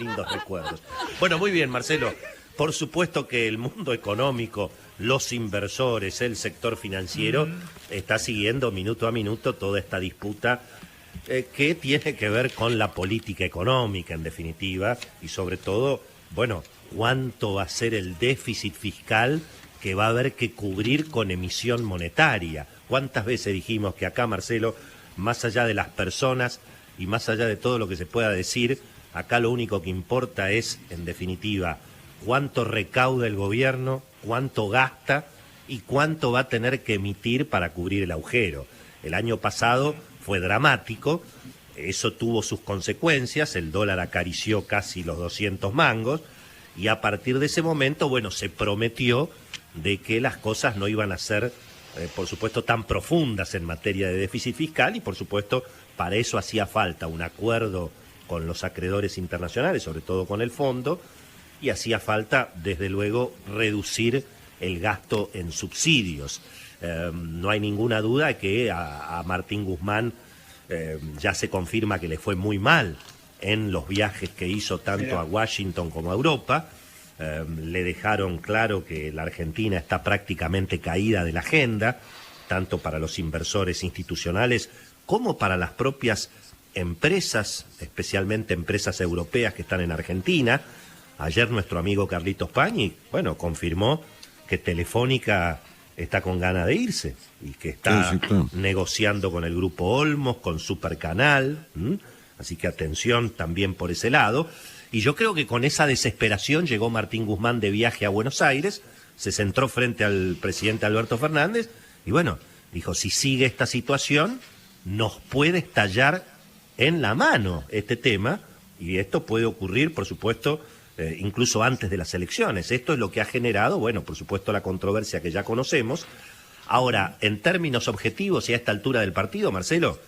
lindos recuerdos. Bueno, muy bien, Marcelo. Por supuesto que el mundo económico, los inversores, el sector financiero, está siguiendo minuto a minuto toda esta disputa que tiene que ver con la política económica, en definitiva, y sobre todo, bueno, cuánto va a ser el déficit fiscal que va a haber que cubrir con emisión monetaria. ¿Cuántas veces dijimos que acá, Marcelo, más allá de las personas y más allá de todo lo que se pueda decir, acá lo único que importa es, en definitiva, cuánto recauda el gobierno, cuánto gasta y cuánto va a tener que emitir para cubrir el agujero? El año pasado fue dramático, eso tuvo sus consecuencias, el dólar acarició casi los 200 mangos y a partir de ese momento, bueno, se prometió de que las cosas no iban a ser, por supuesto, tan profundas en materia de déficit fiscal y, por supuesto, para eso hacía falta un acuerdo con los acreedores internacionales, sobre todo con el fondo, y hacía falta, desde luego, reducir el gasto en subsidios. No hay ninguna duda que a Martín Guzmán ya se confirma que le fue muy mal en los viajes que hizo tanto a Washington como a Europa. Le dejaron claro que la Argentina está prácticamente caída de la agenda, tanto para los inversores institucionales como para las propias empresas, especialmente empresas europeas que están en Argentina. Ayer nuestro amigo Carlitos Pañi, bueno, confirmó que Telefónica está con ganas de irse y que está negociando con el Grupo Olmos, con Supercanal, así que atención también por ese lado. Y yo creo que con esa desesperación llegó Martín Guzmán de viaje a Buenos Aires, se centró frente al presidente Alberto Fernández y bueno, dijo, si sigue esta situación, nos puede estallar en la mano este tema y esto puede ocurrir, por supuesto, incluso antes de las elecciones. Esto es lo que ha generado, bueno, por supuesto, la controversia que ya conocemos. Ahora, en términos objetivos y a esta altura del partido, Marcelo,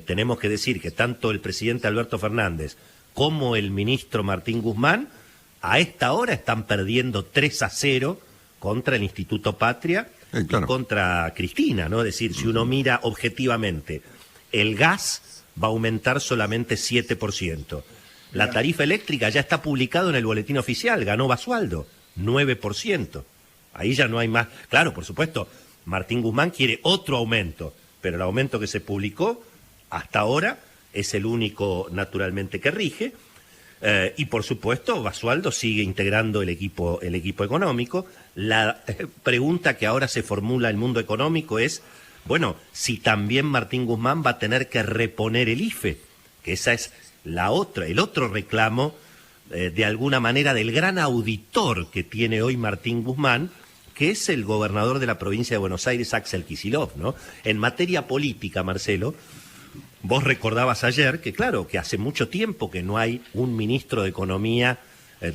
tenemos que decir que tanto el presidente Alberto Fernández como el ministro Martín Guzmán, a esta hora están perdiendo 3-0 contra el Instituto Patria y contra Cristina, ¿no? Es decir, si uno mira objetivamente, el gas va a aumentar solamente 7%. La tarifa eléctrica ya está publicado en el boletín oficial, ganó Basualdo, 9%. Ahí ya no hay más. Claro, por supuesto, Martín Guzmán quiere otro aumento, pero el aumento que se publicó hasta ahora es el único naturalmente que rige. Y por supuesto, Basualdo sigue integrando el equipo económico. La pregunta que ahora se formula el mundo económico es, bueno, si también Martín Guzmán va a tener que reponer el IFE, que esa es el otro reclamo, de alguna manera, del gran auditor que tiene hoy Martín Guzmán, que es el gobernador de la provincia de Buenos Aires, Axel Kicillof, ¿no? En materia política, Marcelo, vos recordabas ayer que, claro, que hace mucho tiempo que no hay un ministro de Economía,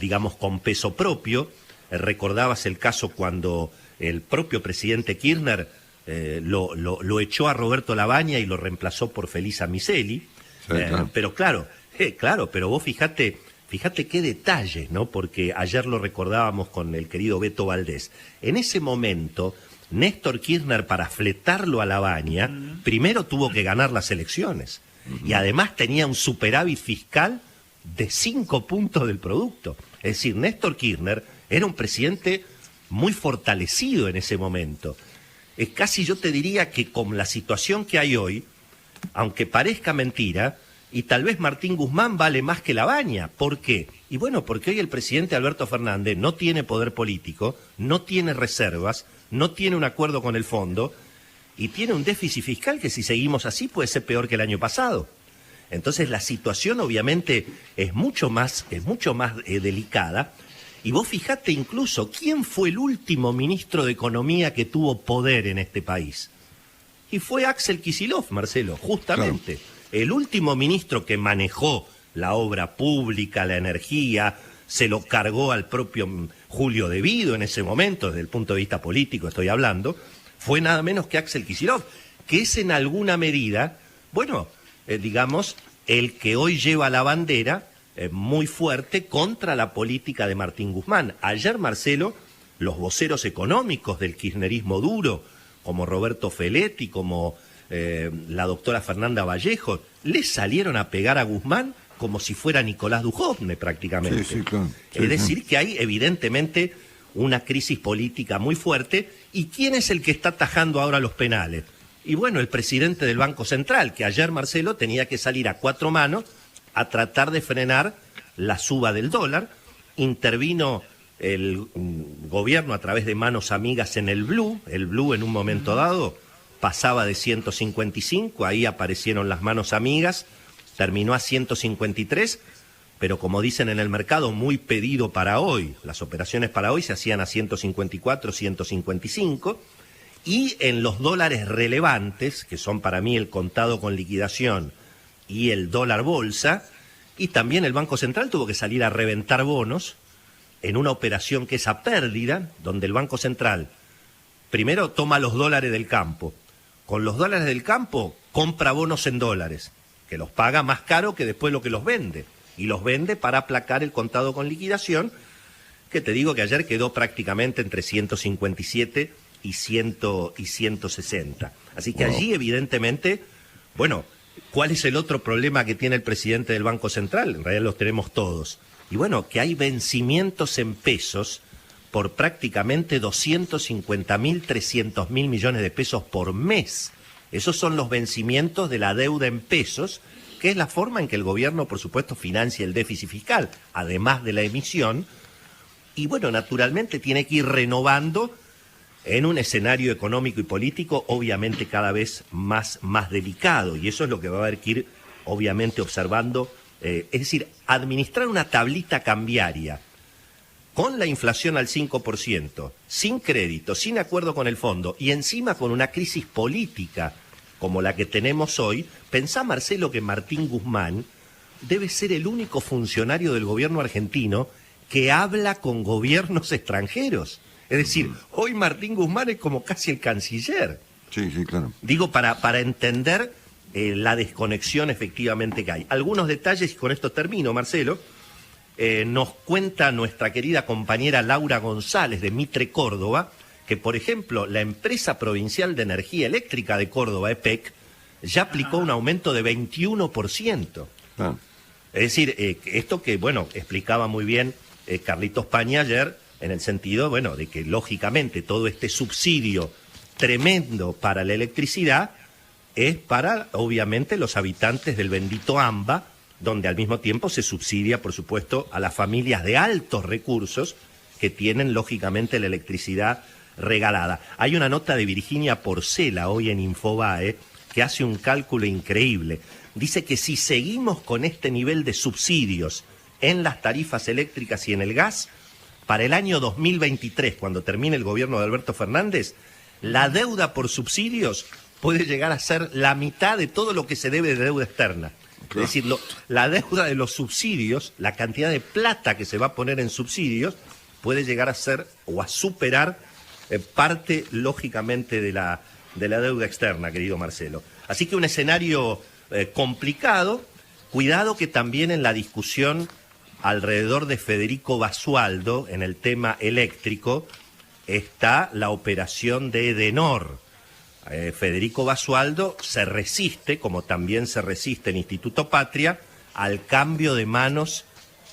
digamos, con peso propio. Recordabas el caso cuando el propio presidente Kirchner lo echó a Roberto Labaña y lo reemplazó por Felisa Micheli. Sí, claro. Pero claro, pero vos fíjate qué detalle, ¿no? Porque ayer lo recordábamos con el querido Beto Valdés. En ese momento, Néstor Kirchner, para fletarlo a Labaña, primero tuvo que ganar las elecciones. Y además tenía un superávit fiscal de 5 puntos del producto. Es decir, Néstor Kirchner era un presidente muy fortalecido en ese momento. Es casi, yo te diría que con la situación que hay hoy, aunque parezca mentira, y tal vez Martín Guzmán vale más que Labaña. ¿Por qué? Y bueno, porque hoy el presidente Alberto Fernández no tiene poder político, no tiene reservas, no tiene un acuerdo con el fondo y tiene un déficit fiscal que si seguimos así puede ser peor que el año pasado. Entonces la situación obviamente es mucho más delicada. Y vos fijate incluso quién fue el último ministro de Economía que tuvo poder en este país. Y fue Axel Kicillof, Marcelo, justamente. Claro. El último ministro que manejó la obra pública, la energía, se lo cargó al propio Julio De Vido en ese momento, desde el punto de vista político estoy hablando, fue nada menos que Axel Kicillof, que es en alguna medida, bueno, digamos, el que hoy lleva la bandera muy fuerte contra la política de Martín Guzmán. Ayer, Marcelo, los voceros económicos del kirchnerismo duro, como Roberto Feletti, como la doctora Fernanda Vallejo, le salieron a pegar a Guzmán como si fuera Nicolás Dujovne prácticamente. Sí, claro. Sí, Es decir, que hay evidentemente una crisis política muy fuerte. ¿Y quién es el que está atajando ahora los penales? Y bueno, el presidente del Banco Central, que ayer, Marcelo, tenía que salir a cuatro manos a tratar de frenar la suba del dólar. Intervino el gobierno a través de manos amigas en el blue en un momento dado pasaba de 155, ahí aparecieron las manos amigas, terminó a 153, pero como dicen en el mercado, muy pedido para hoy. Las operaciones para hoy se hacían a 154, 155, y en los dólares relevantes, que son para mí el contado con liquidación y el dólar bolsa, y también el Banco Central tuvo que salir a reventar bonos en una operación que es a pérdida, donde el Banco Central primero toma los dólares del campo. Con los dólares del campo compra bonos en dólares, que los paga más caro que después lo que los vende. Y los vende para aplacar el contado con liquidación, que te digo que ayer quedó prácticamente entre 157 y 160. Así que allí evidentemente, bueno, ¿cuál es el otro problema que tiene el presidente del Banco Central? En realidad los tenemos todos. Y bueno, que hay vencimientos en pesos por prácticamente 250.000, 300.000 millones de pesos por mes. Esos son los vencimientos de la deuda en pesos, que es la forma en que el gobierno, por supuesto, financia el déficit fiscal, además de la emisión. Y bueno, naturalmente tiene que ir renovando en un escenario económico y político obviamente cada vez más delicado. Y eso es lo que va a haber que ir obviamente observando. Es decir, administrar una tablita cambiaria con la inflación al 5%, sin crédito, sin acuerdo con el fondo y encima con una crisis política como la que tenemos hoy. Pensá, Marcelo, que Martín Guzmán debe ser el único funcionario del gobierno argentino que habla con gobiernos extranjeros. Es decir, hoy Martín Guzmán es como casi el canciller. Sí, claro. Digo, para entender la desconexión efectivamente que hay. Algunos detalles, y con esto termino, Marcelo. Nos cuenta nuestra querida compañera Laura González de Mitre Córdoba, que por ejemplo la empresa provincial de energía eléctrica de Córdoba, EPEC, ya aplicó un aumento de 21%. Es decir, esto que, bueno, explicaba muy bien Carlitos Paña ayer, en el sentido, bueno, de que lógicamente todo este subsidio tremendo para la electricidad es para, obviamente, los habitantes del bendito AMBA, donde al mismo tiempo se subsidia, por supuesto, a las familias de altos recursos que tienen, lógicamente, la electricidad regalada. Hay una nota de Virginia Porcela hoy en Infobae que hace un cálculo increíble. Dice que si seguimos con este nivel de subsidios en las tarifas eléctricas y en el gas, para el año 2023, cuando termine el gobierno de Alberto Fernández, la deuda por subsidios puede llegar a ser la mitad de todo lo que se debe de deuda externa. Es decir, la deuda de los subsidios, la cantidad de plata que se va a poner en subsidios, puede llegar a ser o a superar parte, lógicamente, de la deuda externa, querido Marcelo. Así que un escenario complicado. Cuidado que también en la discusión alrededor de Federico Basualdo, en el tema eléctrico, está la operación de Edenor. Federico Basualdo se resiste, como también se resiste el Instituto Patria, al cambio de manos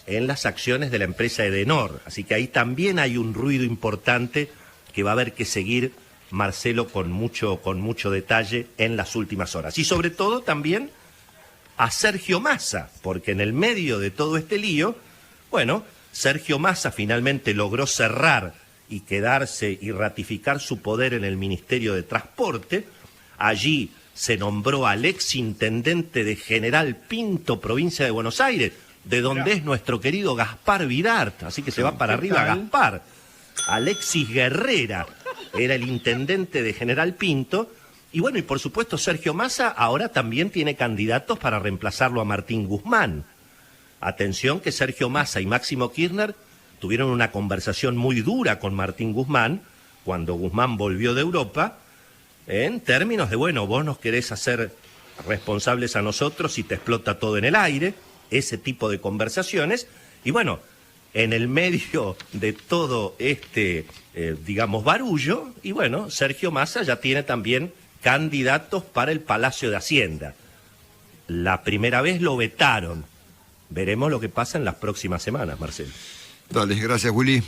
en las acciones de la empresa Edenor. Así que ahí también hay un ruido importante que va a haber que seguir, Marcelo, con mucho detalle en las últimas horas. Y sobre todo también a Sergio Massa, porque en el medio de todo este lío, bueno, Sergio Massa finalmente logró cerrar y quedarse y ratificar su poder en el Ministerio de Transporte. Allí se nombró al exintendente de General Pinto, provincia de Buenos Aires, de donde es nuestro querido Gaspar Vidart, así que se va para arriba Gaspar. Alexis Guerrera era el intendente de General Pinto, y bueno, y por supuesto Sergio Massa ahora también tiene candidatos para reemplazarlo a Martín Guzmán. Atención que Sergio Massa y Máximo Kirchner tuvieron una conversación muy dura con Martín Guzmán cuando Guzmán volvió de Europa, en términos de, bueno, vos nos querés hacer responsables a nosotros y te explota todo en el aire, ese tipo de conversaciones. Y bueno, en el medio de todo este, digamos, barullo, y bueno, Sergio Massa ya tiene también candidatos para el Palacio de Hacienda. La primera vez lo vetaron, veremos lo que pasa en las próximas semanas, Marcelo. Dale, gracias, Willy.